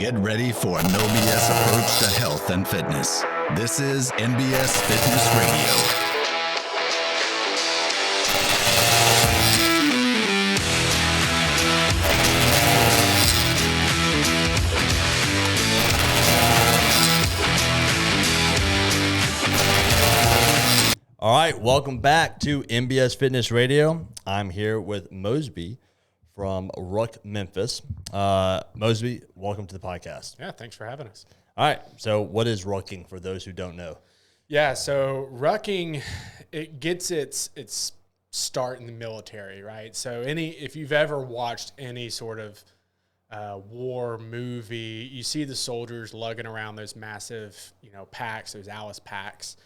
Get ready for a no BS approach to health and fitness. This is NBS Fitness Radio. All right, welcome back to NBS Fitness Radio. I'm here with Mosby from Ruck Memphis. Mosby, welcome to the podcast. Yeah, thanks for having us. All right, so what is rucking for those who don't know? Yeah, so rucking, it gets its start in the military, right? So if you've ever watched any sort of war movie, you see the soldiers lugging around those massive, packs, those Alice packs.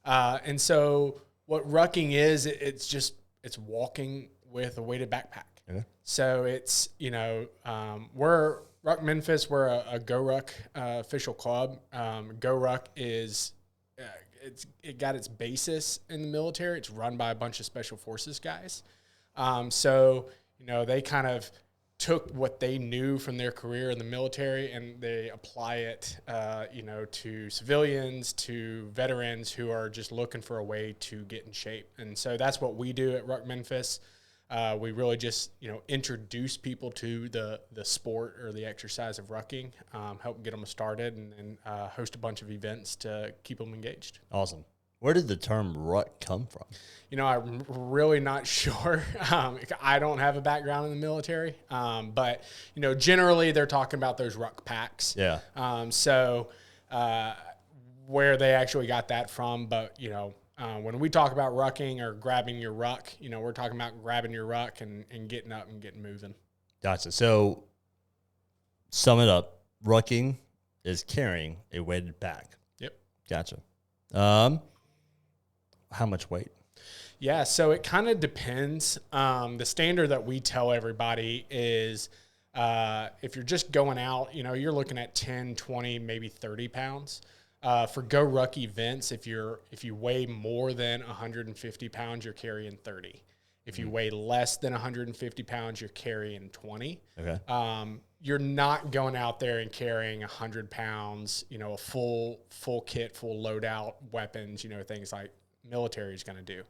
And so what rucking is, it's walking with a weighted backpack. Okay. So it's, we're Ruck Memphis. We're a Go Ruck official club. Go Ruck is, it got its basis in the military. It's run by a bunch of special forces guys. So they kind of took what they knew from their career in the military and they apply it, to civilians, to veterans who are just looking for a way to get in shape. And so that's what we do at Ruck Memphis. We really just, introduce people to the sport or the exercise of rucking, help get them started, and host a bunch of events to keep them engaged. Awesome. Where did the term ruck come from? I'm really not sure. I don't have a background in the military, but generally they're talking about those ruck packs. Yeah. So where they actually got that from, but when we talk about rucking or grabbing your ruck, we're talking about grabbing your ruck and getting up and getting moving. Gotcha. So sum it up. Rucking is carrying a weighted pack. Yep. Gotcha. How much weight? Yeah, so it kind of depends. The standard that we tell everybody is if you're just going out, you're looking at 10, 20, maybe 30 pounds. For Go Ruck events, if you weigh more than 150 pounds, you're carrying 30. If you weigh less than 150 pounds, you're carrying 20. Okay. You're not going out there and carrying 100 pounds, a full kit, full loadout, weapons, things like military is going to do.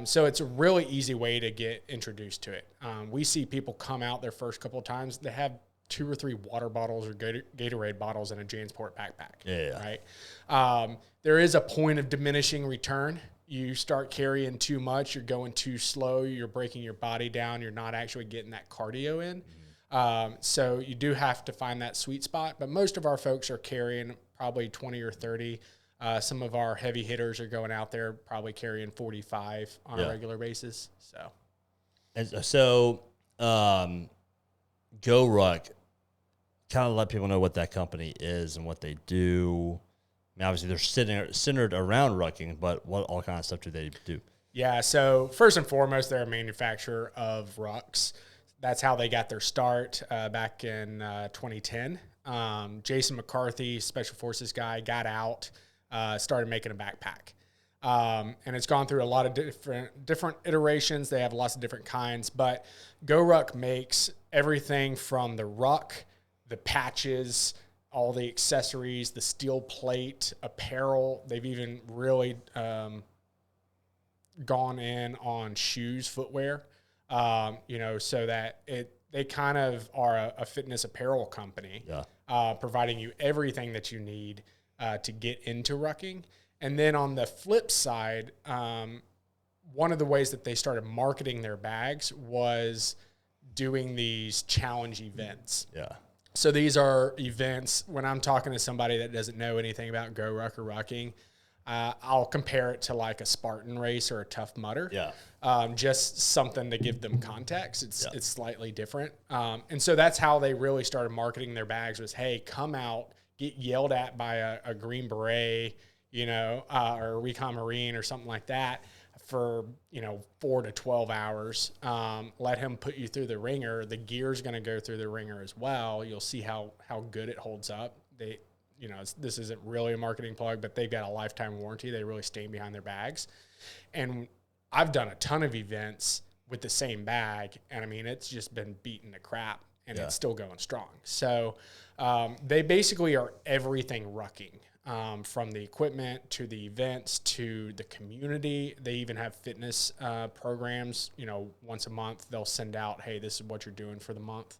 So it's a really easy way to get introduced to it. We see people come out their first couple of times, they have 2 or 3 water bottles or Gatorade bottles in a JanSport backpack. Yeah. Right. There is a point of diminishing return. You start carrying too much, you're going too slow, you're breaking your body down, you're not actually getting that cardio in. So you do have to find that sweet spot, but most of our folks are carrying probably 20 or 30. Some of our heavy hitters are going out there probably carrying 45 on a regular basis. So Go Ruck, kind of let people know what that company is and what they do. I mean, obviously they're centered around rucking, but what all kind of stuff do they do? Yeah, so first and foremost, they're a manufacturer of rucks. That's how they got their start back in 2010. Jason McCarthy, Special Forces guy, got out, started making a backpack. And it's gone through a lot of different iterations. They have lots of different kinds, but Go Ruck makes everything from the ruck, the patches, all the accessories, the steel plate, apparel. They've even really gone in on shoes, footwear, so that they kind of are a fitness apparel company, providing you everything that you need to get into rucking. And then on the flip side, one of the ways that they started marketing their bags was doing these challenge events. Yeah. So these are events, when I'm talking to somebody that doesn't know anything about Go Ruck or rucking, I'll compare it to like a Spartan race or a Tough Mudder. Yeah. Just something to give them context. It's slightly different. And so that's how they really started marketing their bags was, hey, come out, get yelled at by a Green Beret, or a Recon Marine or something like that for, 4 to 12 hours. Let him put you through the ringer. The gear's going to go through the ringer as well. You'll see how good it holds up. This isn't really a marketing plug, but they've got a lifetime warranty. They really stand behind their bags. And I've done a ton of events with the same bag, and I mean, it's just been beaten to crap and it's still going strong. So they basically are everything rucking, from the equipment to the events to the community. They even have fitness programs. Once a month they'll send out, hey, this is what you're doing for the month.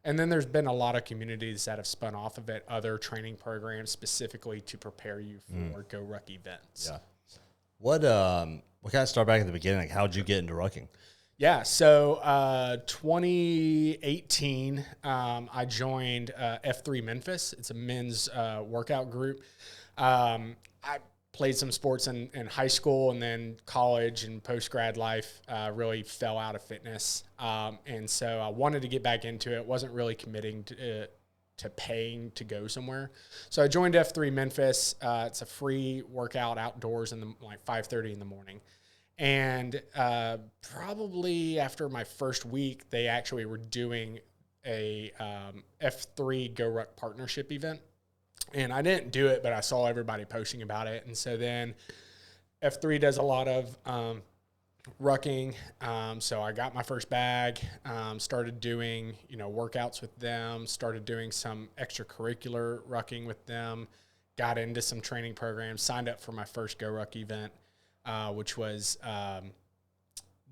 And then there's been a lot of communities that have spun off of it, other training programs specifically to prepare you for Go Ruck events. Yeah. What kind of start back at the beginning? Like, how'd you get into rucking? Yeah, so 2018, I joined F3 Memphis. It's a men's workout group. I played some sports in high school, and then college and post-grad life really fell out of fitness. And so I wanted to get back into it. Wasn't really committing to paying to go somewhere. So I joined F3 Memphis. It's a free workout outdoors in 5:30 in the morning. And probably after my first week, they actually were doing a F3 Go Ruck partnership event. And I didn't do it, but I saw everybody posting about it. And so then F3 does a lot of rucking. So I got my first bag, started doing, workouts with them, started doing some extracurricular rucking with them, got into some training programs, signed up for my first Go Ruck event, which was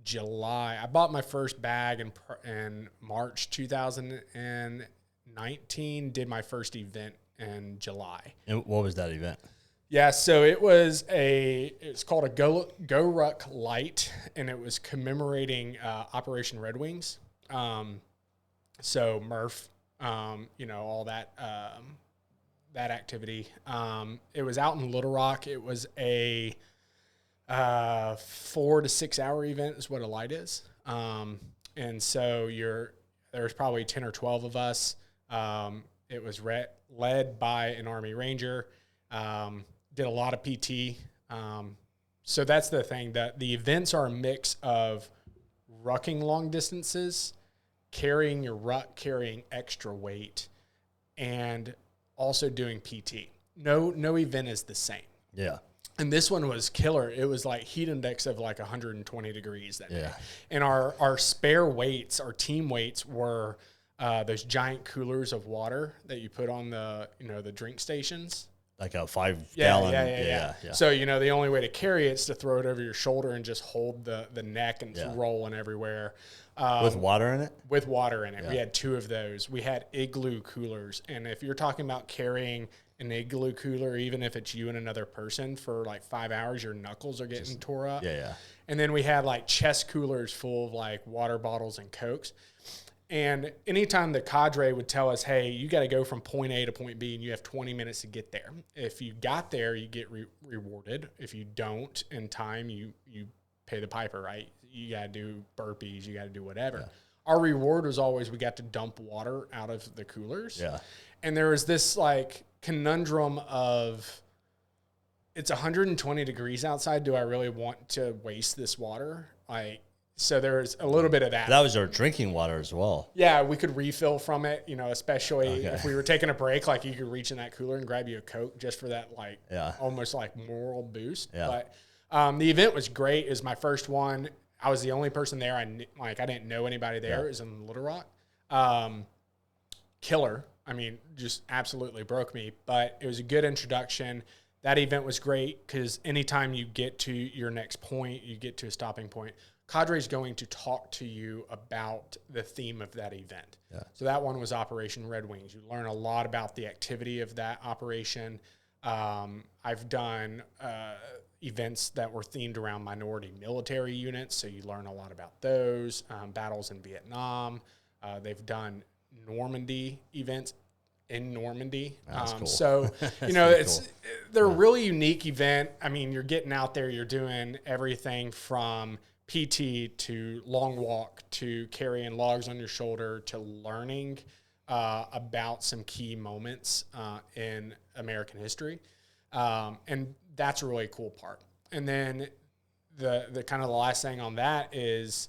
July. I bought my first bag in March 2019, did my first event in July. And what was that event? Yeah, so it's called a Go Ruck Light, and it was commemorating Operation Red Wings. So Murph, all that that activity. It was out in Little Rock. It was a 4 to 6 hour event is what a light is. And so there's probably 10 or 12 of us. It was led by an Army Ranger. Did a lot of PT. So that's the thing, that the events are a mix of rucking long distances, carrying your ruck, carrying extra weight, and also doing PT. No event is the same. Yeah. And this one was killer. It was like heat index of like 120 degrees that day. And our spare weights, our team weights were those giant coolers of water that you put on the drink stations. Like a 5 gallon. Yeah. So, the only way to carry it is to throw it over your shoulder and just hold the neck and it's rolling everywhere. With water in it? With water in it. Yeah. We had 2 of those. We had igloo coolers. And if you're talking about carrying an igloo cooler, even if it's you and another person for like 5 hours, your knuckles are getting tore up. Yeah. And then we had like chest coolers full of like water bottles and Cokes. And anytime the cadre would tell us, hey, you got to go from point A to point B and you have 20 minutes to get there. If you got there, you get rewarded. If you don't in time, you pay the piper, right? You got to do burpees. You got to do whatever. Yeah. Our reward was always we got to dump water out of the coolers. Yeah. And there was this like conundrum of it's 120 degrees outside. Do I really want to waste this water? So there was a little bit of that. That was our drinking water as well. Yeah, we could refill from it, especially if we were taking a break, like you could reach in that cooler and grab you a Coke just for that, almost like moral boost. Yeah. But the event was great. It was my first one. I was the only person there. I didn't know anybody there. Yeah. It was in Little Rock. Killer. I mean, just absolutely broke me. But it was a good introduction. That event was great because anytime you get to your next point, you get to a stopping point, cadre is going to talk to you about the theme of that event. Yeah. So that one was Operation Red Wings. You learn a lot about the activity of that operation. I've done events that were themed around minority military units, so you learn a lot about those, battles in Vietnam. They've done Normandy events in Normandy. That's cool. So, they're a really unique event. I mean, you're getting out there, you're doing everything from PT to long walk to carrying logs on your shoulder to learning about some key moments in American history. And that's a really cool part. And then the kind of the last thing on that is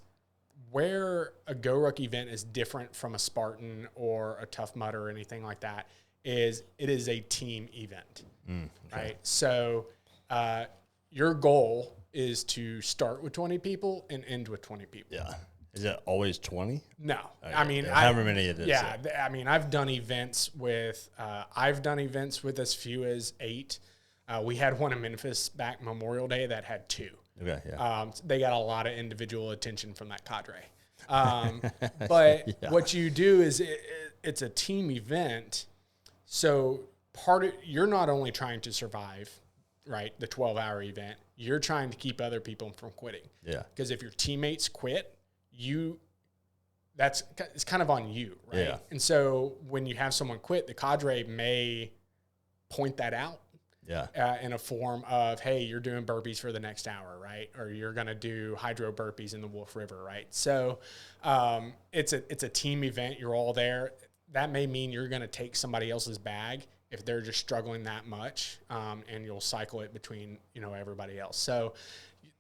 where a Go Ruck event is different from a Spartan or a Tough Mudder or anything like that is it is a team event, right? So your goal is to start with 20 people and end with 20 people. Yeah. Is it always 20? No, Okay. I mean, however many it is. Yeah, I mean, I've done events with as few as 8. We had one in Memphis back Memorial Day that had 2. Okay, yeah. They got a lot of individual attention from that cadre. But what you do is it's a team event. So you're not only trying to survive, right, the 12-hour event, you're trying to keep other people from quitting. Yeah. Because if your teammates quit, it's kind of on you, right? Yeah. And so when you have someone quit, the cadre may point that out. Yeah. In a form of, hey, you're doing burpees for the next hour, right? Or you're going to do hydro burpees in the Wolf River, right? So it's a team event. You're all there. That may mean you're going to take somebody else's bag if they're just struggling that much, and you'll cycle it between, everybody else. So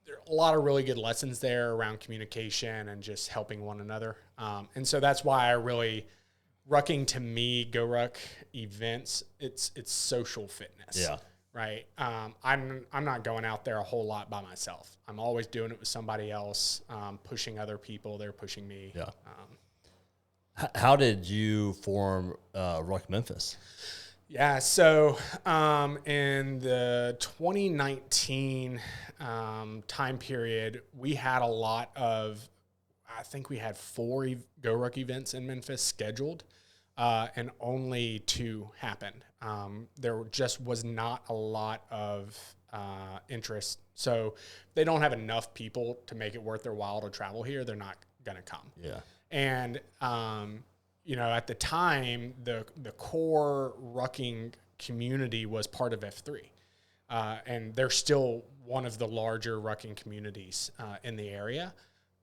there are a lot of really good lessons there around communication and just helping one another. And so that's why Rucking, to me, Go Ruck events, it's social fitness. Yeah. Right. I'm not going out there a whole lot by myself. I'm always doing it with somebody else, pushing other people. They're pushing me. Yeah. How did you form Ruck Memphis? Yeah. So in the 2019 time period, we had a lot of, I think we had 4 Go Ruck events in Memphis scheduled, and only 2 happened. There just was not a lot of interest. So they don't have enough people to make it worth their while to travel here. They're not going to come. Yeah. And, at the time, the core rucking community was part of F3. And they're still one of the larger rucking communities in the area.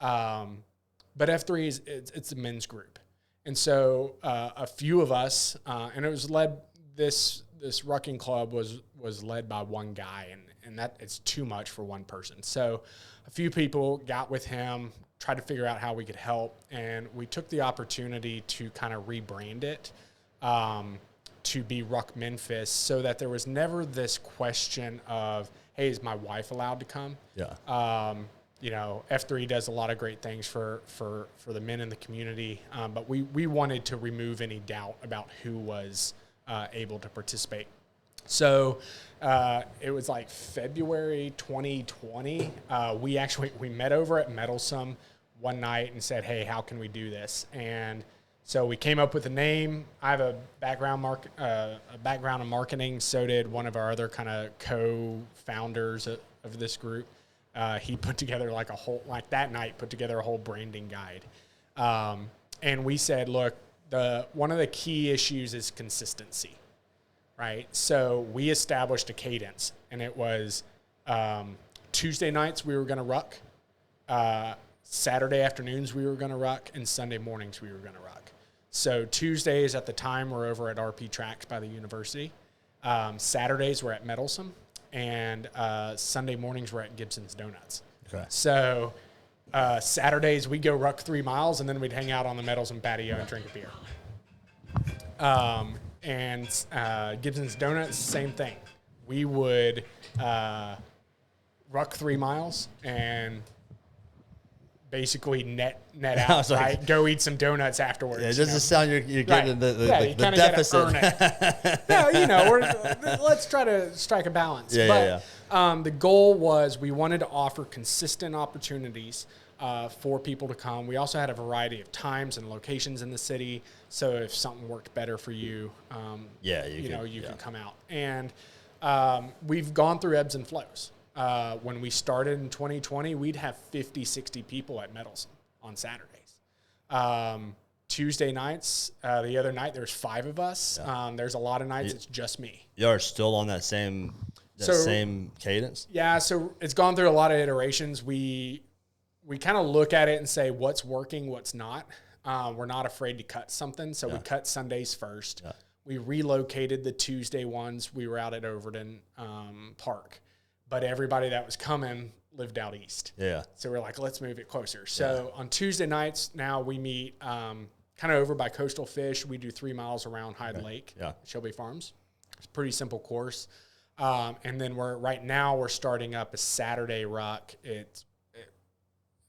But F3 it's a men's group. And so a few of us, and it was led, this rucking club was led by one guy, and that it's too much for one person. So a few people got with him, tried to figure out how we could help, and we took the opportunity to kind of rebrand it to be Ruck Memphis, so that there was never this question of, hey, is my wife allowed to come? Yeah. F3 does a lot of great things for the men in the community, but we wanted to remove any doubt about who was able to participate. So it was like February 2020. We met over at Meddlesome one night and said, hey, how can we do this? And so we came up with a name. I have a background in marketing. So did one of our other kind of co-founders of this group. He put together that night put together a whole branding guide. And we said, look, one of the key issues is consistency, right? So we established a cadence, and it was Tuesday nights we were going to ruck, Saturday afternoons we were going to ruck, and Sunday mornings we were going to ruck. So Tuesdays at the time were over at RP Tracks by the university. Saturdays were at Meddlesome, and Sunday mornings were at Gibson's Donuts. Okay. So Saturdays we'd go ruck 3 miles, and then we'd hang out on the Meddlesome patio and drink a beer. And Gibson's Donuts, same thing. We would ruck 3 miles and basically net out, right? Go eat some donuts afterwards. Yeah, it doesn't sound you're getting the deficit. Let's try to strike a balance. Yeah. The goal was we wanted to offer consistent opportunities for people to come. We also had a variety of times and locations in the city, so if something worked better for you, you could come out. And we've gone through ebbs and flows. When we started in 2020, we'd have 50, 60 people at Meddlesome on Saturdays. Tuesday nights, the other night, there's 5 of us. Yeah. There's a lot of nights it's just me. You're still on that same cadence? Yeah, so it's gone through a lot of iterations. We kind of look at it and say what's working, what's not. We're not afraid to cut something, so we cut Sundays first. Yeah. We relocated the Tuesday ones. We were out at Overton Park. But everybody that was coming lived out east. Yeah. So we're like, let's move it closer. So on Tuesday nights, now we meet kind of over by Coastal Fish. We do 3 miles around Hyde Lake, Shelby Farms. It's a pretty simple course. And then we're starting up a Saturday ruck. It's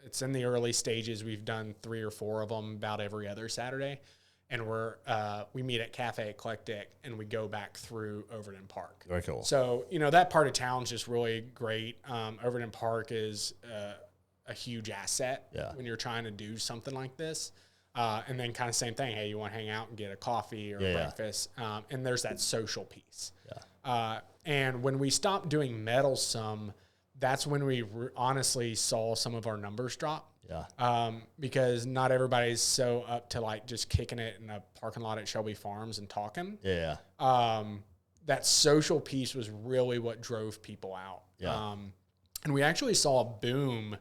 it's in the early stages. We've done 3 or 4 of them about every other Saturday. And we meet at Cafe Eclectic, and we go back through Overton Park. Very cool. So, that part of town's just really great. Overton Park is a huge asset when you're trying to do something like this. And then kind of same thing. Hey, you want to hang out and get a coffee or a breakfast. And there's that social piece. Yeah. And when we stopped doing Meddlesome, that's when we honestly saw some of our numbers drop. Yeah. Because not everybody's so up to like just kicking it in a parking lot at Shelby Farms and talking. Yeah. That social piece was really what drove people out. Yeah. And we actually saw a boom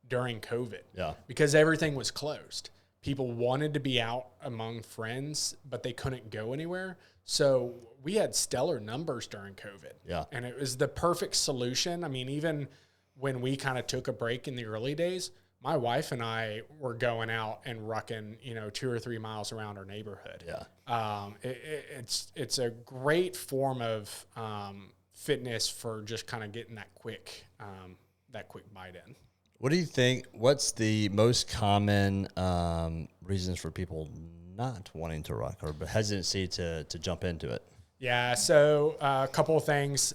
during COVID. Yeah. Because everything was closed. People wanted to be out among friends, but they couldn't go anywhere. So we had stellar numbers during COVID. Yeah. And it was the perfect solution. I mean, even when we kind of took a break in the early days, my wife and I were going out and rucking, 2 or 3 miles around our neighborhood. Yeah. It's a great form of fitness for just kind of getting that quick bite in. What do you think? What's the most common reasons for people not wanting to ruck or hesitancy to jump into it? Yeah, so a couple of things.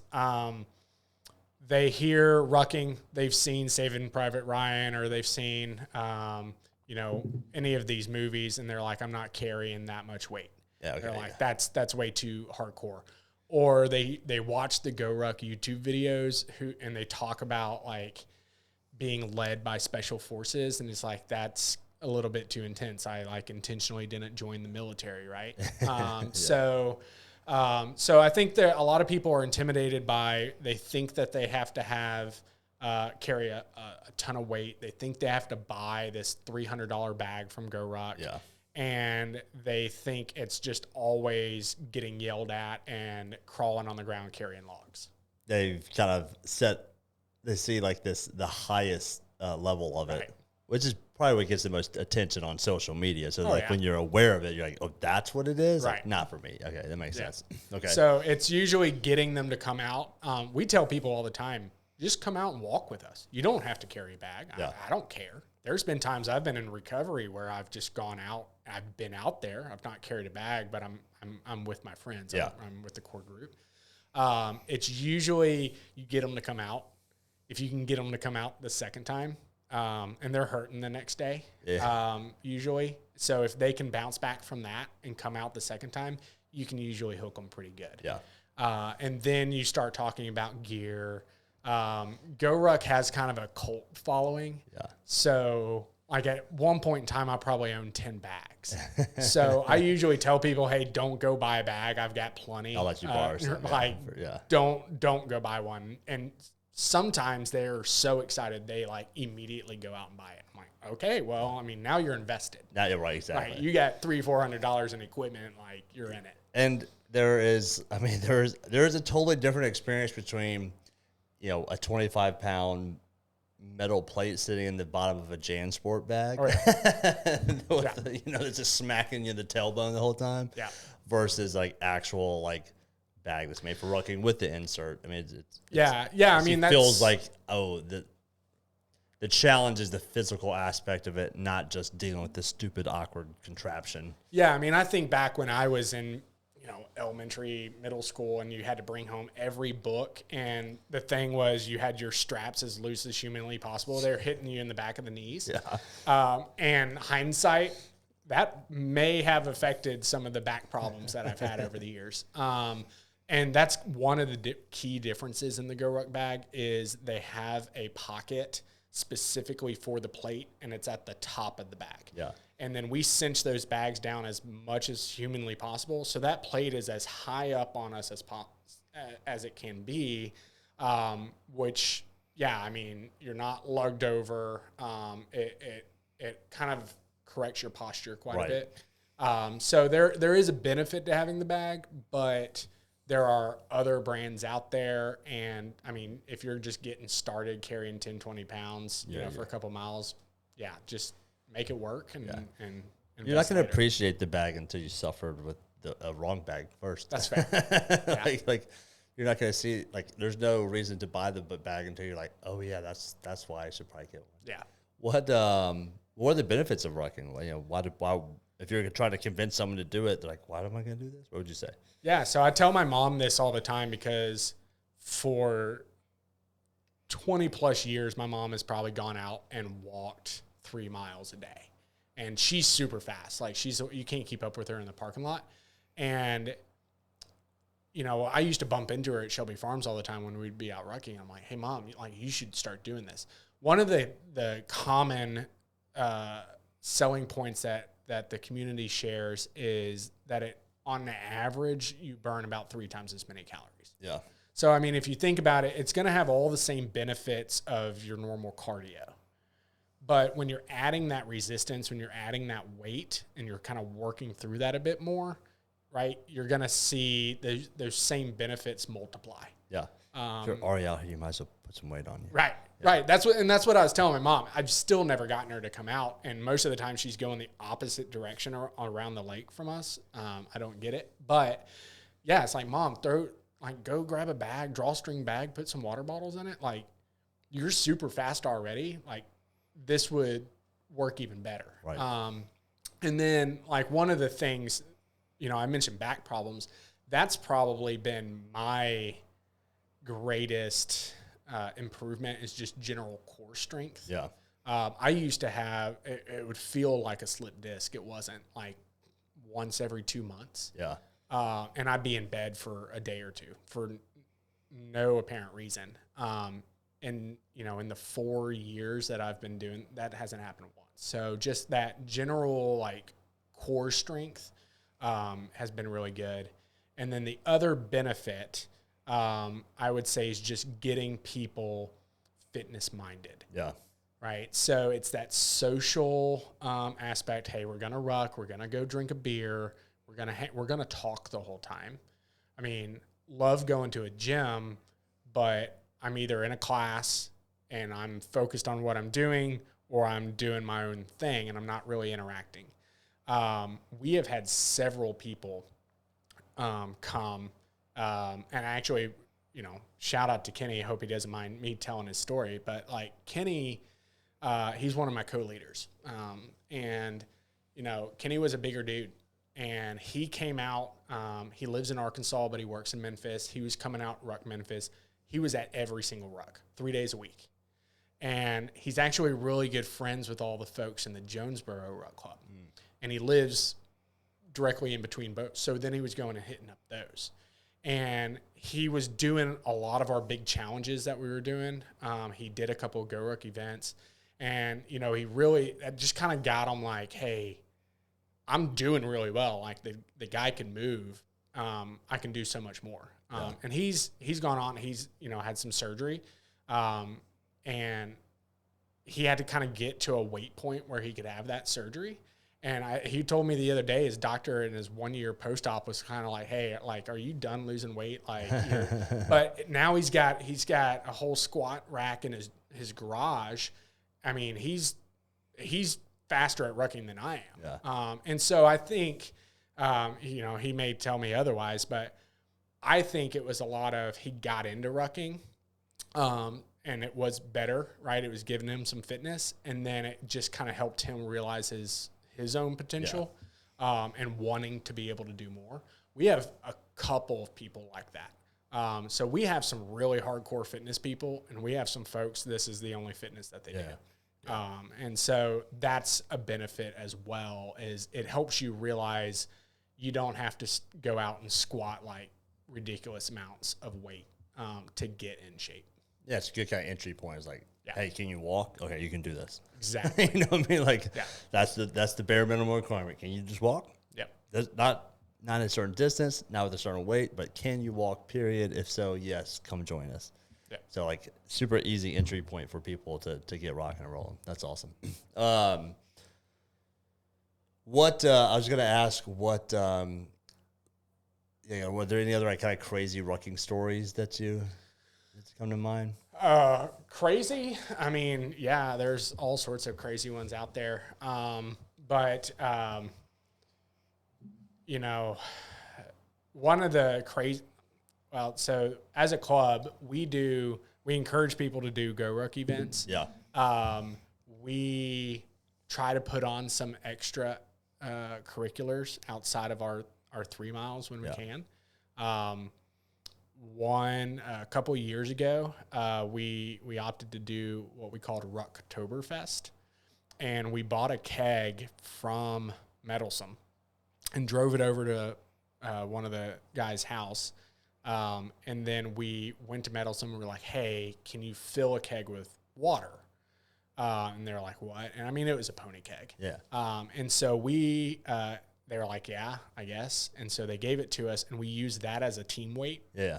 They hear rucking, they've seen Saving Private Ryan, or they've seen any of these movies, and they're like, I'm not carrying that much weight. Yeah, okay, they're like, that's way too hardcore. Or they watch the Go Ruck YouTube videos and they talk about like being led by special forces, and it's like, that's a little bit too intense. I like intentionally didn't join the military, right? Yeah. So I think that a lot of people are intimidated they think that they have to carry a ton of weight. They think they have to buy this $300 bag from Go Ruck. Yeah. And they think it's just always getting yelled at and crawling on the ground carrying logs. They've kind of they see like the highest level of it, right, which is probably what gets the most attention on social media. So when you're aware of it, you're like, oh, that's what it is? Right. Like, not for me. Okay, that makes sense. Okay. So it's usually getting them to come out. We tell people all the time, just come out and walk with us. You don't have to carry a bag. Yeah. I don't care. There's been times I've been in recovery where I've just gone out. I've been out there. I've not carried a bag, but I'm with my friends. Yeah. I'm with the core group. It's usually you get them to come out. If you can get them to come out the second time, and they're hurting the next day, usually. So if they can bounce back from that and come out the second time, you can usually hook them pretty good. Yeah. And then you start talking about gear. Go Ruck has kind of a cult following. Yeah. So like at one point in time, I probably owned 10 bags. So I usually tell people, hey, don't go buy a bag. I've got plenty. I'll let you borrow some. Don't go buy one. And sometimes they're so excited they like immediately go out and buy it. I'm like, okay, well, I mean, now you're invested. Now you're right, exactly. Right, you got $300-400 in equipment, like you're in it. And there is a totally different experience between, a 25-pound metal plate sitting in the bottom of a JanSport bag, that's just smacking you in the tailbone the whole time, versus like actual like bag that's made for rucking with the insert. I mean, it feels like the challenge is the physical aspect of it, not just dealing with this stupid awkward contraption. Yeah, I mean, I think back when I was in elementary, middle school, and you had to bring home every book, and the thing was you had your straps as loose as humanly possible. They're hitting you in the back of the knees. Yeah. And hindsight, that may have affected some of the back problems that I've had over the years. And that's one of the key differences in the Go Ruck bag is they have a pocket specifically for the plate, and it's at the top of the bag. Yeah. And then we cinch those bags down as much as humanly possible, so that plate is as high up on us as it can be, which, I mean, you're not lugged over. It kind of corrects your posture quite a bit. So there is a benefit to having the bag, but there are other brands out there. And I mean, if you're just getting started carrying 10, 20 pounds, for a couple miles, just make it work. And you're not going to appreciate the bag until you suffered with a wrong bag first. That's fair. like you're not going to see, like, there's no reason to buy the bag until you're like, oh yeah, that's why I should probably get one. Yeah. What are the benefits of rucking? You know, why if you're trying to convince someone to do it, they're like, why am I going to do this? What would you say? Yeah, so I tell my mom this all the time because for 20 plus years, my mom has probably gone out and walked 3 miles a day. And she's super fast. Like you can't keep up with her in the parking lot. And, you know, I used to bump into her at Shelby Farms all the time when we'd be out rucking. I'm like, hey, Mom, like you should start doing this. One of the common selling points that the community shares is that on the average, you burn about 3 times as many calories. Yeah. So, I mean, if you think about it, it's going to have all the same benefits of your normal cardio. But when you're adding that resistance, when you're adding that weight and you're kind of working through that a bit more, right, you're going to see those same benefits multiply. Yeah. If you're already out here, you might as well put some weight on you. Right. Yeah. Right. That's what I was telling my mom. I've still never gotten her to come out. And most of the time she's going the opposite direction around the lake from us. I don't get it. But yeah, it's like, Mom, go grab a bag, drawstring bag, put some water bottles in it. Like, you're super fast already. Like, this would work even better. Right. And then, like, one of the things, you know, I mentioned back problems. That's probably been my greatest improvement is just general core strength. Yeah. I used to have, it would feel like a slip disc. It wasn't like once every 2 months. Yeah. And I'd be in bed for a day or two for no apparent reason. And, you know, in the 4 years that I've been doing, that hasn't happened once. So just that general, like, core strength has been really good. And then the other benefit, I would say, is just getting people fitness-minded. Yeah. Right? So it's that social aspect. Hey, we're going to ruck. We're going to go drink a beer. We're gonna talk the whole time. I mean, love going to a gym, but I'm either in a class and I'm focused on what I'm doing, or I'm doing my own thing and I'm not really interacting. We have had several people come, and actually, you know, shout out to Kenny. I hope he doesn't mind me telling his story, but like Kenny, he's one of my co-leaders, and you know, Kenny was a bigger dude. And he came out, he lives in Arkansas, but he works in Memphis. He was coming out Ruck Memphis. He was at every single ruck, 3 days a week. And he's actually really good friends with all the folks in the Jonesboro Ruck Club. And he lives directly in between both. So then he was going and hitting up those. And he was doing a lot of our big challenges that we were doing. He did a couple of Go Ruck events. And, you know, he really just kind of got him like, hey, I'm doing really well. Like the guy can move. I can do so much more. And he's gone on. He's, you know, had some surgery, and he had to kind of get to a weight point where he could have that surgery. And he told me the other day, his doctor in his 1 year post-op was kind of like, hey, like, are you done losing weight? Like, but now he's got a whole squat rack in his garage. I mean, he's faster at rucking than I am. Yeah. And so I think, you know, he may tell me otherwise, but I think it was a lot of, he got into rucking, and it was better, right? It was giving him some fitness, and then it just kind of helped him realize his own potential, and wanting to be able to do more. We have a couple of people like that. So we have some really hardcore fitness people, and we have some folks, this is the only fitness that they do. And so that's a benefit as well, is it helps you realize you don't have to go out and squat like ridiculous amounts of weight to get in shape. Yeah, it's a good kind of entry point. It's like, hey, can you walk? Okay, you can do this. Exactly. You know what I mean? Like, that's the bare minimum requirement. Can you just walk? Yep. There's not at a certain distance, not with a certain weight, but can you walk, period? If so, yes, come join us. Yeah. So, like, super easy entry point for people to get rocking and rolling. That's awesome. What I was going to ask, were there any other kind of crazy rucking stories that come to mind? Crazy? I mean, yeah, there's all sorts of crazy ones out there. But you know, one of the crazy, well, so as a club, we encourage people to do Go Ruck events. Yeah. we try to put on some extra curriculars outside of our 3 miles when we can. A couple of years ago, we opted to do what we called Rucktoberfest, and we bought a keg from Meddlesome and drove it over to one of the guys' house. And then we went to Meddlesome and we were like, hey, can you fill a keg with water? And they're like, what? And I mean, it was a pony keg. Yeah. And so they were like, yeah, I guess. And so they gave it to us, and we used that as a team weight. Yeah.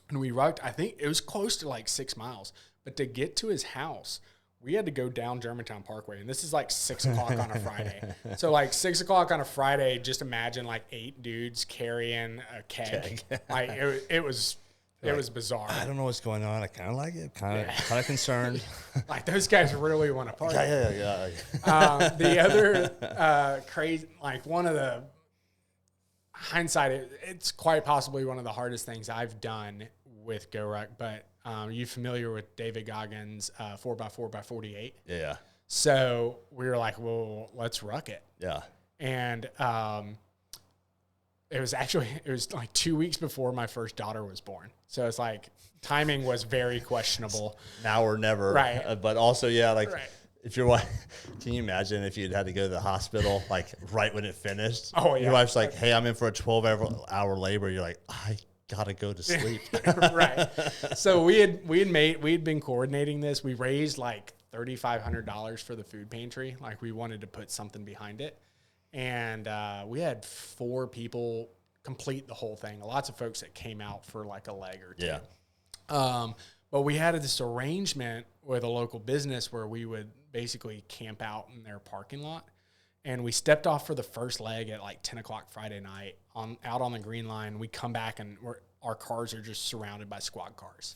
And we rucked, I think it was close to like 6 miles. But to get to his house, we had to go down Germantown Parkway. And this is like 6 o'clock on a Friday. So like 6 o'clock on a Friday, just imagine like 8 dudes carrying a keg. Like it was bizarre. I don't know what's going on. I kind of like it. Kind of concerned. Like those guys really want to party. Yeah. The other crazy, like one of the hindsight, it's quite possibly one of the hardest things I've done with Go Ruck. But are you familiar with David Goggins' 4x4x48? Yeah. So we were like, well, let's ruck it. Yeah. And it was like 2 weeks before my first daughter was born. So it's like timing was very questionable. Now or never. Right. But also, right. If your wife, can you imagine if you'd had to go to the hospital like right when it finished? Oh, yeah. Your wife's like, hey, I'm in for a 12-hour labor. You're like, I gotta go to sleep. Right. So we'd been coordinating this. We raised like $3,500 for the food pantry. Like we wanted to put something behind it. And we had 4 people complete the whole thing. Lots of folks that came out for like a leg or two. Yeah. But we had this arrangement with a local business where we would basically camp out in their parking lot. And we stepped off for the first leg at like 10 o'clock Friday night out on the green line. We come back and our cars are just surrounded by squad cars.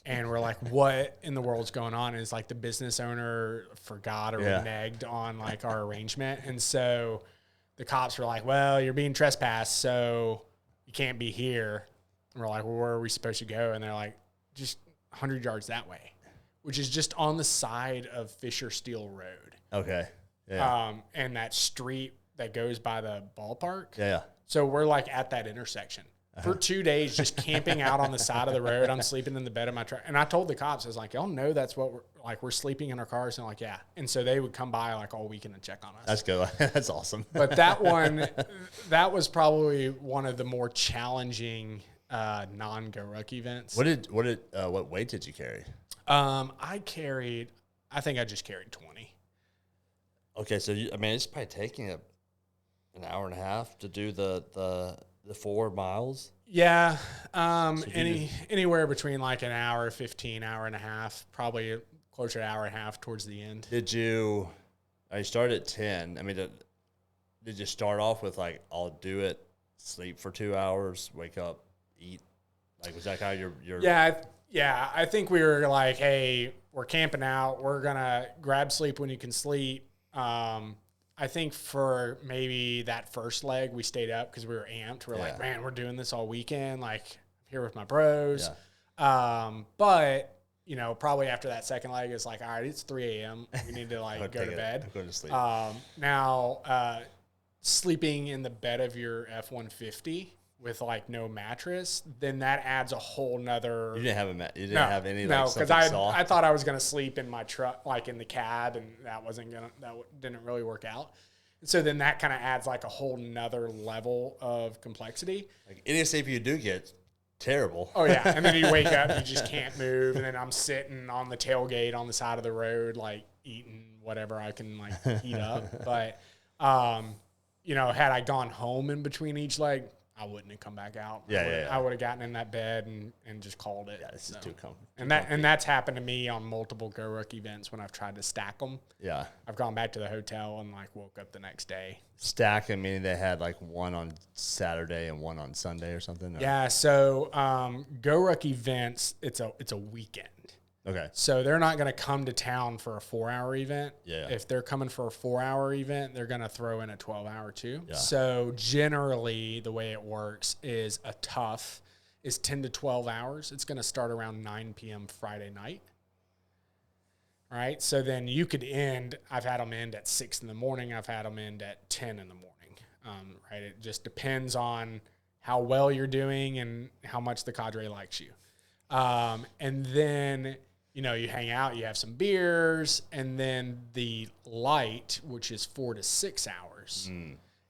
And we're like, what in the world's going on? Is like the business owner forgot or reneged on like our arrangement. And so the cops were like, well, you're being trespassed, so you can't be here. And we're like, well, where are we supposed to go? And they're like, just 100 yards that way, which is just on the side of Fisher Steel Road. Okay. Yeah. And that street that goes by the ballpark. Yeah. So we're like at that intersection. For 2 days, just camping out on the side of the road. I'm sleeping in the bed of my truck. And I told the cops, I was like, y'all know that's what we're sleeping in our cars. And like, yeah. And so they would come by like all weekend and check on us. That's good. That's awesome. But that was probably one of the more challenging non-Go Ruck events. What weight did you carry? I think I just carried 20. Okay. So, it's probably taking an hour and a half to do the 4 miles. Yeah. Anywhere between like an hour, 15, hour and a half, probably closer to an hour and a half towards the end. You started at 10. Did you start off with like, I'll do it, sleep for 2 hours, wake up, eat? Like, was that kind of your Yeah. I think we were like, hey, we're camping out. We're going to grab sleep when you can sleep. I think for maybe that first leg, we stayed up because we were amped. We're like, man, we're doing this all weekend. Like, I'm here with my bros. Yeah. But, probably after that second leg, it's like, all right, it's 3 a.m. We need to, like, go to bed. I'm going to sleep. Now, sleeping in the bed of your F-150 with, like, no mattress, then that adds a whole nother... You didn't have any, no, because I thought I was going to sleep in my truck, like in the cab, and that didn't really work out. And so then that kind of adds like a whole nother level of complexity. Like any sleep you do get, terrible. Oh yeah, and then you wake up, you just can't move, and then I'm sitting on the tailgate on the side of the road, like eating whatever I can like heat up. But had I gone home in between each leg, I wouldn't have come back out. I would have gotten in that bed and just called it. Yeah, this is too comfortable. And that's happened to me on multiple Go Ruck events when I've tried to stack them. Yeah. I've gone back to the hotel and like woke up the next day. Stack, meaning they had like one on Saturday and one on Sunday or something? Or? Yeah, so Go Ruck events, it's a weekend. Okay. So they're not going to come to town for a 4-hour event. Yeah. If they're coming for a 4-hour event, they're going to throw in a 12-hour too. Yeah. So generally the way it works is a tough is 10 to 12 hours. It's going to start around 9 p.m. Friday night. right? So then you could end, I've had them end at 6 in the morning. I've had them end at 10 in the morning, right? It just depends on how well you're doing and how much the cadre likes you. And then, you know, you hang out, you have some beers, and then the light, which is 4 to 6 hours,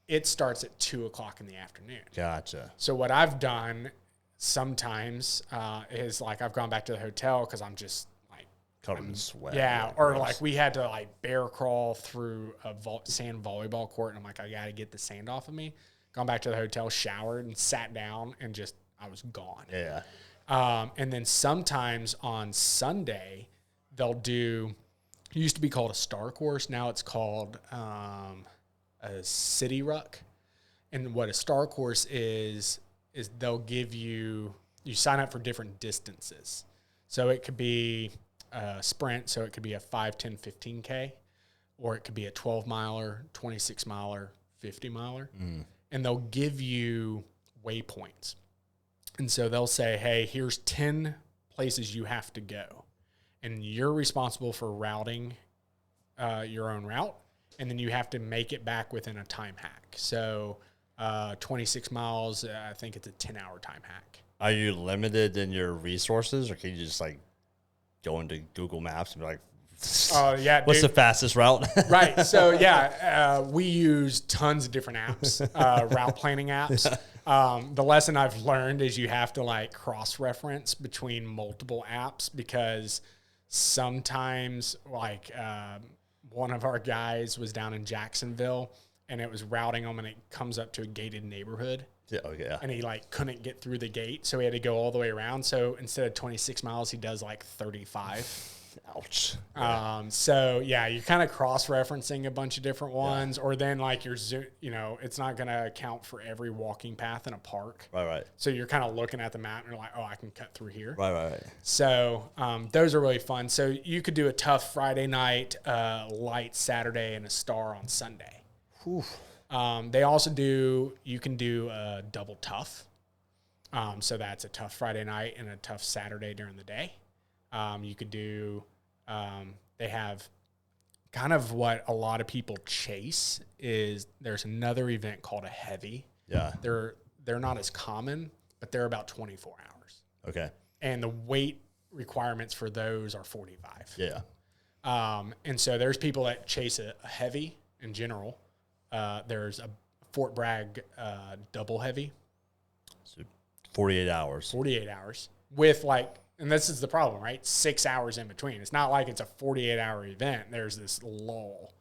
it starts at 2 o'clock in the afternoon. Gotcha. So what I've done sometimes is like I've gone back to the hotel because I'm just like covered in sweat. Yeah, or like we had to like bear crawl through a sand volleyball court, and I'm like, I got to get the sand off of me. Gone back to the hotel, showered, and sat down, and just I was gone. Yeah. And then sometimes on Sunday, they'll do, it used to be called a star course. Now it's called a city ruck. And what a star course is they'll give you sign up for different distances. So it could be a sprint. So it could be a 5, 10, 15K, or it could be a 12 miler, 26 miler, 50 miler. And they'll give you waypoints. And so they'll say, hey, here's 10 places you have to go. And you're responsible for routing your own route. And then you have to make it back within a time hack. So 26 miles, I think it's a 10-hour time hack. Are you limited in your resources, or can you just like go into Google Maps and be like, yeah, what's the fastest route? Right. So, yeah, we use tons of different apps, route planning apps. The lesson I've learned is you have to like cross-reference between multiple apps, because sometimes like one of our guys was down in Jacksonville and it was routing them, and it comes up to a gated neighborhood. Yeah, okay. And he like couldn't get through the gate, so he had to go all the way around. So instead of 26 miles, he does like 35. Ouch. So yeah, you're kind of cross-referencing a bunch of different ones, or then like you know, it's not going to account for every walking path in a park. Right. So you're kind of looking at the map and you're like, oh, I can cut through here. Right. So those are really fun. So you could do a tough Friday night, light Saturday, and a star on Sunday. They also you can do a double tough. So that's a tough Friday night and a tough Saturday during the day. You could do, they have kind of what a lot of people chase is there's another event called a heavy. Yeah. They're not as common, but they're about 24 hours. Okay. And the weight requirements for those are 45. Yeah. And so there's people that chase a heavy in general. There's a Fort Bragg double heavy. So 48 hours. 48 hours with like, and this is the problem, right? 6 hours in between. It's not like it's a 48-hour event. There's this lull,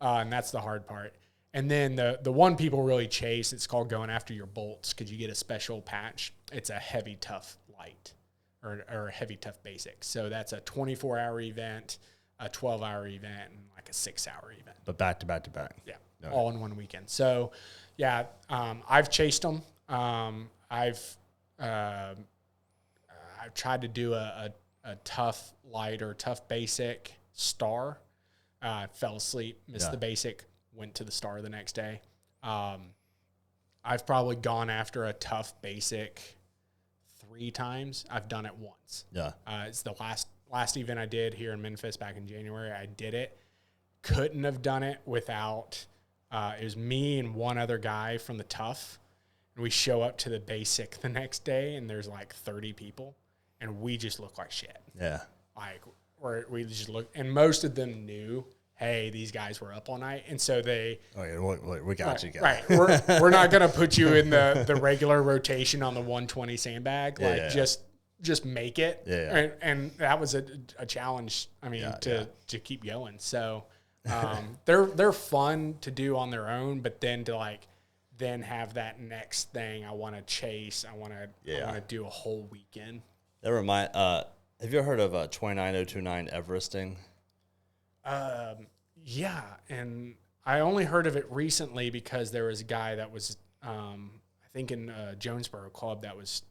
and that's the hard part. And then the one people really chase, it's called going after your bolts, because you get a special patch. It's a heavy, tough light, or a heavy, tough basic. So that's a 24-hour event, a 12-hour event, and like a 6-hour event. But back to back to back. Yeah, all in one weekend. So, yeah, I've chased them. I've tried to do a tough light or tough basic star. Fell asleep, missed the basic, went to the star the next day. I've probably gone after a tough basic 3 times. I've done it once. Yeah. It's the last event I did here in Memphis back in January. I did it. Couldn't have done it without, it was me and one other guy from the tough. And we show up to the basic the next day, and there's like 30 people. And we just look like shit. Yeah. Like, we just look, and most of them knew, hey, these guys were up all night. And so they, oh, yeah, we got you guys. Right. We're not going to put you in the regular rotation on the 120 sandbag. Like, just make it. Yeah. And that was a challenge, I mean, to keep going. So they're fun to do on their own, but then to then have that next thing I want to chase, I want to do a whole weekend. That have you ever heard of 29029 Everesting? Yeah, and I only heard of it recently because there was a guy that was, I think in Jonesboro Club that was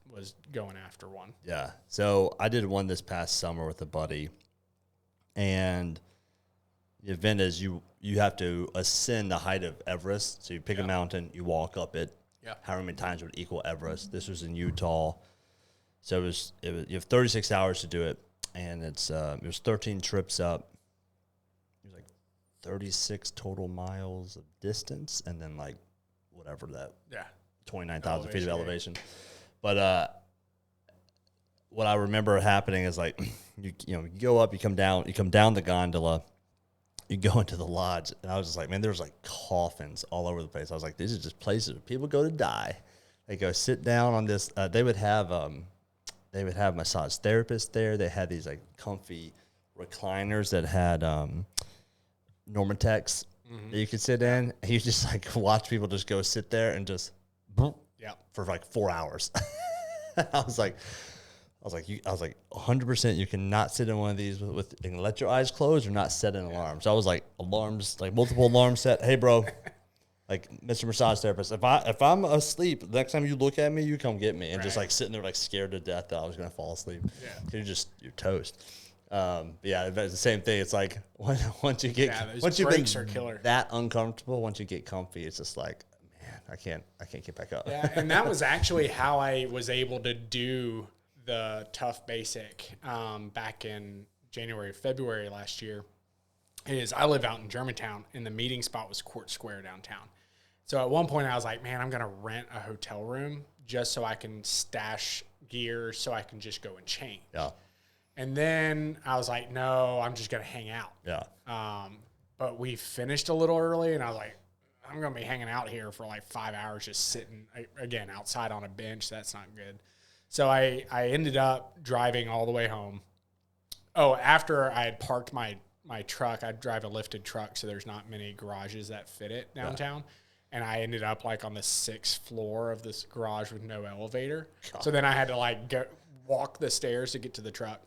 going after one. Yeah, so I did one this past summer with a buddy, and the event is you have to ascend the height of Everest. So you pick a mountain, you walk up it. Yeah. However many times would equal Everest. This was in Utah. So it was you have 36 hours to do it, and it was 13 trips up, 36 total miles of distance, and then like whatever that 29,000 feet of elevation. But what I remember happening is like you go up, you come down the gondola, you go into the lodge, and I was just like, man, there's like coffins all over the place. I was like, these are just places where people go to die. They go sit down on this. They would have massage therapists there. They had these like comfy recliners that had Normatex that you could sit in. And you just like watch people just go sit there and just for like 4 hours. I was like 100% you cannot sit in one of these with you can let your eyes close or not set an alarm. So I was like alarms, like multiple alarms set. Hey bro, like Mr. Massage Therapist, if I'm asleep, the next time you look at me, you come get me. And just like sitting there like scared to death that I was gonna fall asleep. Yeah. You're toast. Yeah, it's the same thing. It's like once you've been that uncomfortable, once you get comfy, it's just like, man, I can't get back up. Yeah, and that was actually how I was able to do the tough basic back in January, February last year. Is I live out in Germantown, and the meeting spot was Court Square downtown. So at one point I was like, man, I'm going to rent a hotel room just so I can stash gear so I can just go and change. Yeah. And then I was like, no, I'm just going to hang out. Yeah. But we finished a little early, and I was like, I'm going to be hanging out here for like 5 hours just sitting, again, outside on a bench. That's not good. So I ended up driving all the way home. Oh, after I had parked my truck, I drive a lifted truck, so there's not many garages that fit it downtown. Yeah. And I ended up like on the 6th floor of this garage with no elevator. God. So then I had to like walk the stairs to get to the truck.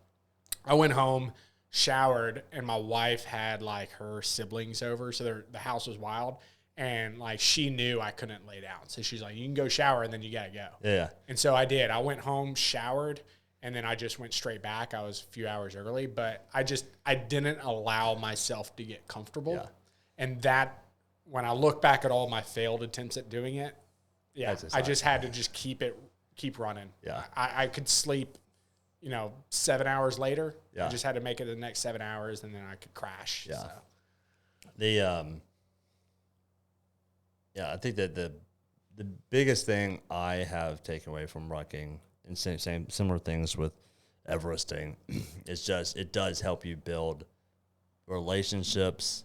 I went home, showered, and my wife had like her siblings over, so the house was wild. And like she knew I couldn't lay down, so she's like, "You can go shower, and then you gotta go." Yeah. And so I did. I went home, showered, and then I just went straight back. I was a few hours early, but I didn't allow myself to get comfortable. Yeah. And that, when I look back at all my failed attempts at doing it, I just had to just keep running. Yeah. I could sleep, 7 hours later. Yeah. I just had to make it the next 7 hours, and then I could crash. Yeah. So. I think that the biggest thing I have taken away from rucking, and similar things with Everesting, is just it does help you build relationships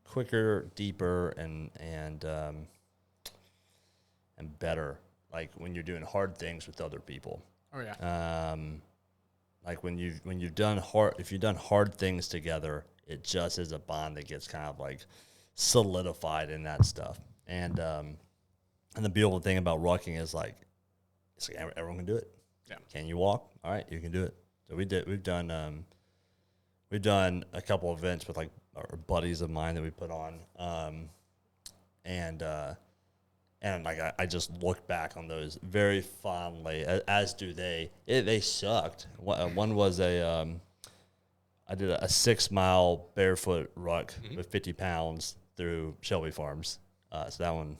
quicker, deeper, and better. Like when you're doing hard things with other people. Oh yeah. Like when you've done hard things together, it just is a bond that gets kind of like solidified in that stuff. And the beautiful thing about rucking is like everyone can do it. Yeah. Can you walk? All right, you can do it. So we've done a couple of events with like our buddies of mine that we put on, and like I just look back on those very fondly, as do they. They sucked. One was I did a 6 mile barefoot ruck with 50 pounds through Shelby Farms. So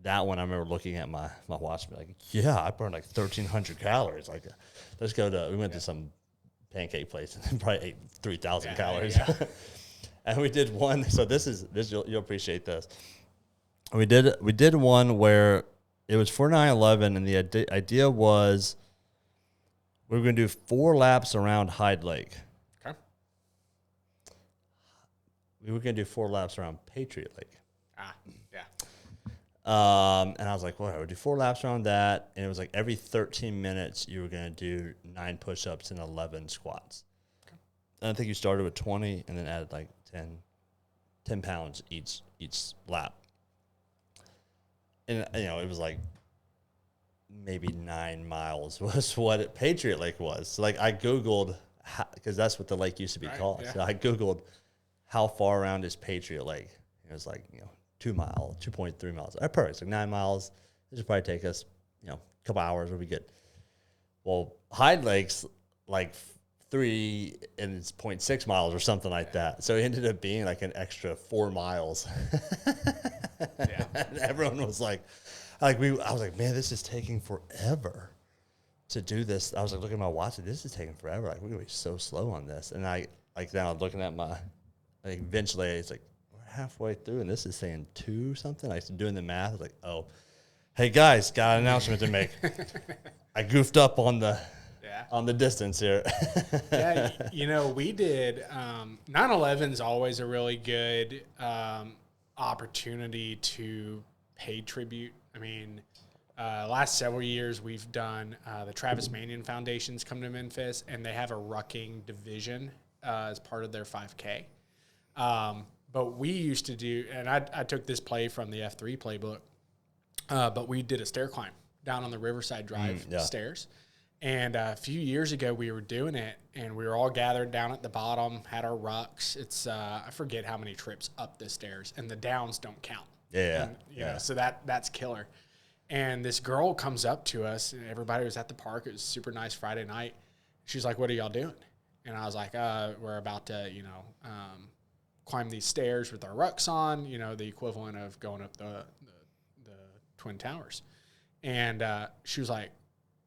that one I remember looking at my watch and be like, yeah, I burned like 1,300 calories. Like, we went to some pancake place and probably ate 3,000 calories. Yeah. And we did one. So this you'll appreciate this. We did one where it was for 9/11, and the idea was we were going to do 4 laps around Hyde Lake. Okay. We were going to do 4 laps around Patriot Lake. Yeah. And I was like, well, I would do 4 laps around that. And it was like every 13 minutes, you were going to do 9 push-ups and 11 squats. Okay. And I think you started with 20 and then added like 10 pounds each lap. And, it was like maybe 9 miles was what Patriot Lake was. So like I Googled, because that's what the lake used to be called. Yeah. So I Googled how far around is Patriot Lake. It was like, 2 miles, 2.3 miles. Perfect. It's like 9 miles. This would probably take us, a couple hours where we get. Well, Hyde Lake's like 3 and it's 0.6 miles or something like that. So it ended up being like an extra 4 miles. Yeah. And everyone was like I was like, man, this is taking forever to do this. I was like looking at my watch, this is taking forever. Like, we're going to be so slow on this. And I, like, now I'm looking at my like eventually it's like we're halfway through and this is saying 2 something. I was doing the math. I was like, oh, hey guys, got an announcement to make. I goofed up on the distance here. Yeah, you know, we did 9/11's always a really good opportunity to pay tribute. I mean, last several years we've done the Travis Manion Foundation's come to Memphis, and they have a rucking division as part of their 5K. But we used to do, and I took this play from the F3 playbook, but we did a stair climb down on the Riverside Drive stairs. And a few years ago, we were doing it, and we were all gathered down at the bottom, had our rucks. It's I forget how many trips up the stairs, and the downs don't count. And, you know, so that's killer. And this girl comes up to us, and everybody was at the park. It was a super nice Friday night. She's like, "What are y'all doing?" And I was like, "We're about to, you know, climb these stairs with our rucks on. You know, the equivalent of going up the Twin Towers." And she was like,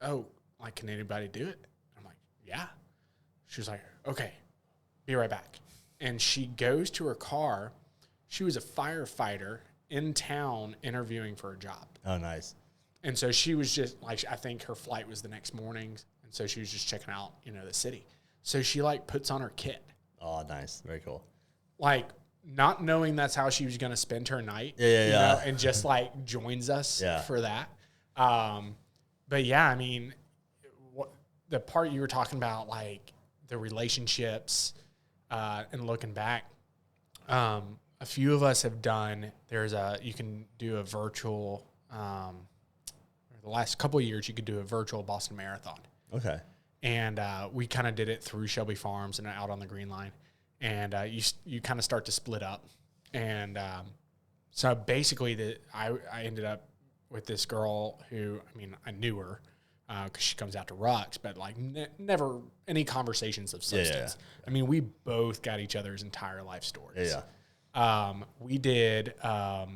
"Oh, like, can anybody do it?" I'm like, "Yeah." She was like, "Okay, be right back." And she goes to her car. She was a firefighter in town interviewing for a job. Oh, nice. And so she was just like, I think her flight was the next morning. And so she was just checking out, you know, the city. So she like puts on her kit. Oh, nice. Very cool. Like, not knowing that's how she was going to spend her night. You know, and just like joins us for that. But yeah, I mean, the part you were talking about, like the relationships and looking back, a few of us have done, you can do a virtual, the last couple of years you could do a virtual Boston Marathon. Okay. And we kind of did it through Shelby Farms and out on the Green Line. And you kind of start to split up. And so basically I ended up with this girl who, I mean, I knew her because she comes out to Rucks, but like never any conversations of substance. I mean, we both got each other's entire life stories. We did, I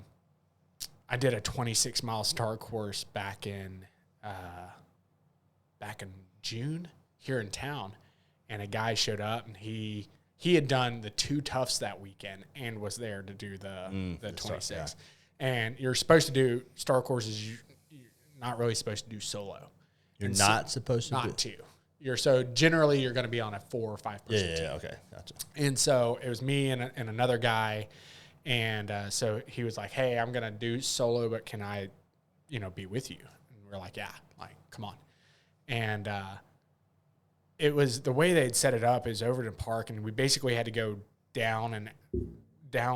did a 26-mile star course back in June here in town, and a guy showed up, and he had done the 2 toughs that weekend and was there to do the 26. And you're supposed to do star courses. You're not really supposed to do solo. You're not supposed to not to. Generally you're going to be on a 4 or 5 person team. Okay, gotcha. And so it was me and another guy, and so he was like, "Hey, I'm going to do solo, but can I, you know, be with you?" And we're like, "Yeah, like come on." And it was the way they'd set it up is Overton Park, and we basically had to go down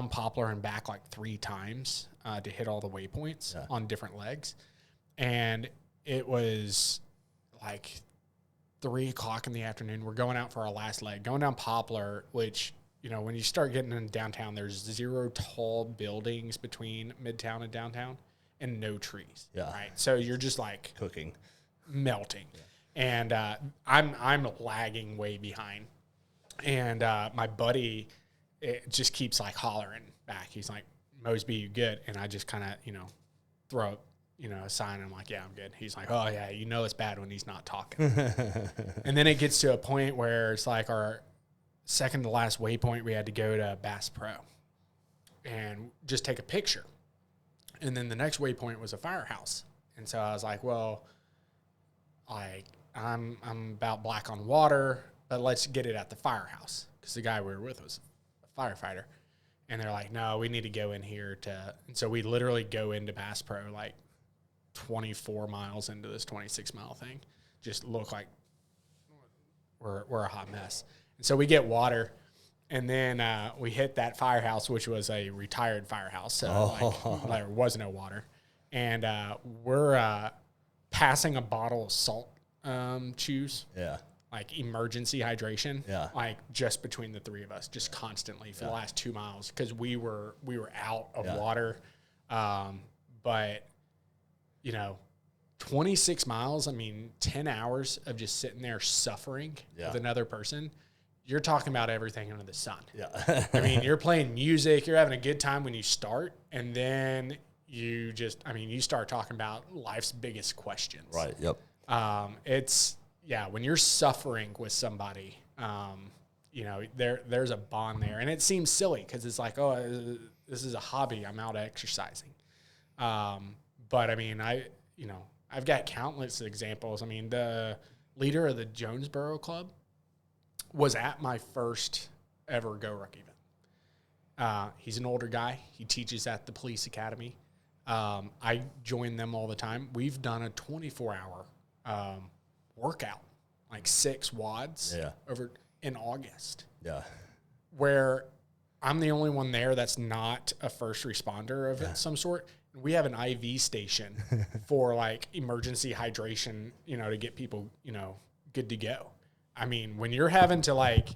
Poplar and back like 3 times to hit all the waypoints on different legs. And it was like 3 o'clock in the afternoon. We're going out for our last leg, going down Poplar, which, you know, when you start getting in downtown, there's 0 tall buildings between Midtown and downtown and no trees. Right. So you're just like cooking, melting. And I'm lagging way behind. And my buddy just keeps like hollering back. He's like, "Mosby, you good?" And I just kind of, you know, throw up, you know, a sign. I'm like, "Yeah, I'm good." He's like, "Oh yeah, you know it's bad when he's not talking." And then it gets to a point where it's like our second to last waypoint, we had to go to Bass Pro and just take a picture. And then the next waypoint was a firehouse. And so I was like, well, I'm about black on water, but let's get it at the firehouse, because the guy we were with was a firefighter. And they're like, "No, we need to go in here and so we literally go into Bass Pro like 24 miles into this 26-mile thing. Just look like we're a hot mess. And so we get water, and then we hit that firehouse, which was a retired firehouse. So like, there was no water. And we're passing a bottle of salt chews. Like emergency hydration. Like just between the 3 of us, just constantly for the last 2 miles, because we were out of water. But, you know, 26 miles, I mean, 10 hours of just sitting there suffering with another person. You're talking about everything under the sun. I mean, you're playing music, you're having a good time when you start, and then you start talking about life's biggest questions. Right, yep. When you're suffering with somebody, there's a bond there, and it seems silly because it's like, oh, this is a hobby. I'm out exercising. But I mean, I've got countless examples. I mean, the leader of the Jonesboro Club was at my first ever Go Ruck event. He's an older guy. He teaches at the police academy. I join them all the time. We've done a 24-hour workout, like 6 wads over in August. Yeah. Where I'm the only one there that's not a first responder of some sort. We have an IV station for like emergency hydration, to get people, good to go. I mean, when you're having to like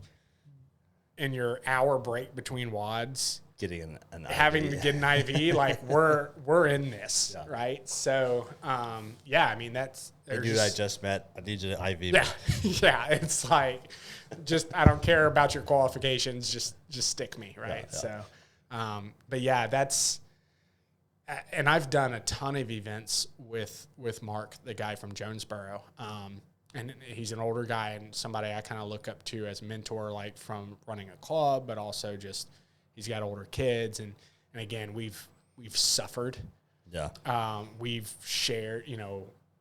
in your hour break between wads, getting an having IV. to get an IV, like we're in this, right? So, I mean, that's the dude I just met. I need you to IV. Yeah, it's like I don't care about your qualifications, just stick me, right? So, but yeah, that's. And I've done a ton of events with Mark, the guy from Jonesboro. And he's an older guy and somebody I kind of look up to as a mentor, like from running a club, but also just he's got older kids. And again, we've suffered. Yeah. We've shared,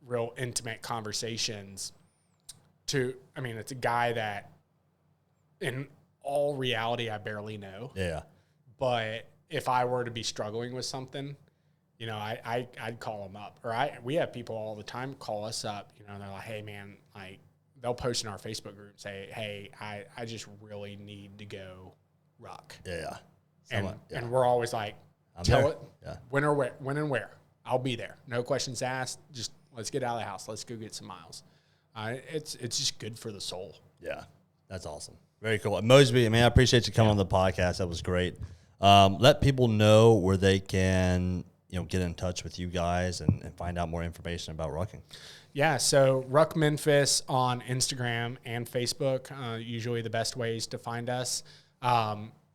real intimate conversations it's a guy that in all reality, I barely know. Yeah. But if I were to be struggling with something, I'd call them up, or we have people all the time call us up, and they're like, hey man, like they'll post in our Facebook group, say, hey, I just really need to go ruck. Yeah. And we're always like, tell it when and where. I'll be there. No questions asked. Just let's get out of the house. Let's go get some miles. It's just good for the soul. Yeah. That's awesome. Very cool. And Mosby, I appreciate you coming on the podcast. That was great. Let people know where they can, get in touch with you guys and find out more information about rucking. Yeah, so Ruck Memphis on Instagram and Facebook, usually the best ways to find us.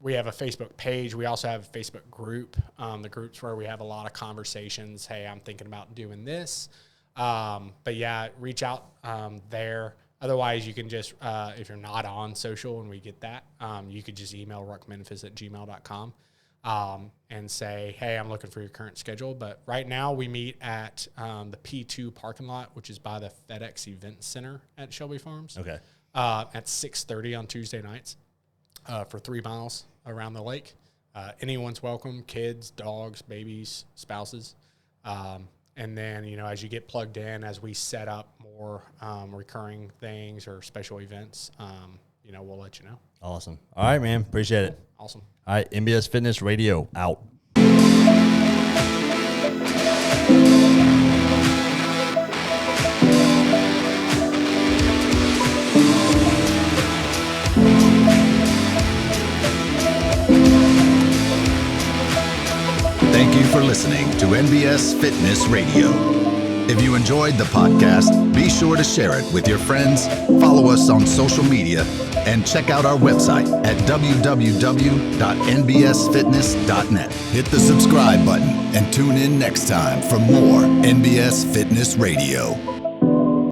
We have a Facebook page. We also have a Facebook group. The group's where we have a lot of conversations. Hey, I'm thinking about doing this. But yeah, reach out there. Otherwise, you can just, if you're not on social and we get that, you could just email ruckmemphis@gmail.com. And say, hey, I'm looking for your current schedule. But right now we meet at the P2 parking lot, which is by the FedEx Event Center at Shelby Farms. Okay. At 6:30 on Tuesday nights for 3 miles around the lake. Anyone's welcome, kids, dogs, babies, spouses. And then, as you get plugged in, as we set up more recurring things or special events, we'll let you know. Awesome. All right, man. Appreciate it. Awesome. All right, NBS Fitness Radio out. Thank you for listening to NBS Fitness Radio. If you enjoyed the podcast, be sure to share it with your friends, follow us on social media, and check out our website at www.nbsfitness.net. Hit the subscribe button and tune in next time for more NBS Fitness Radio.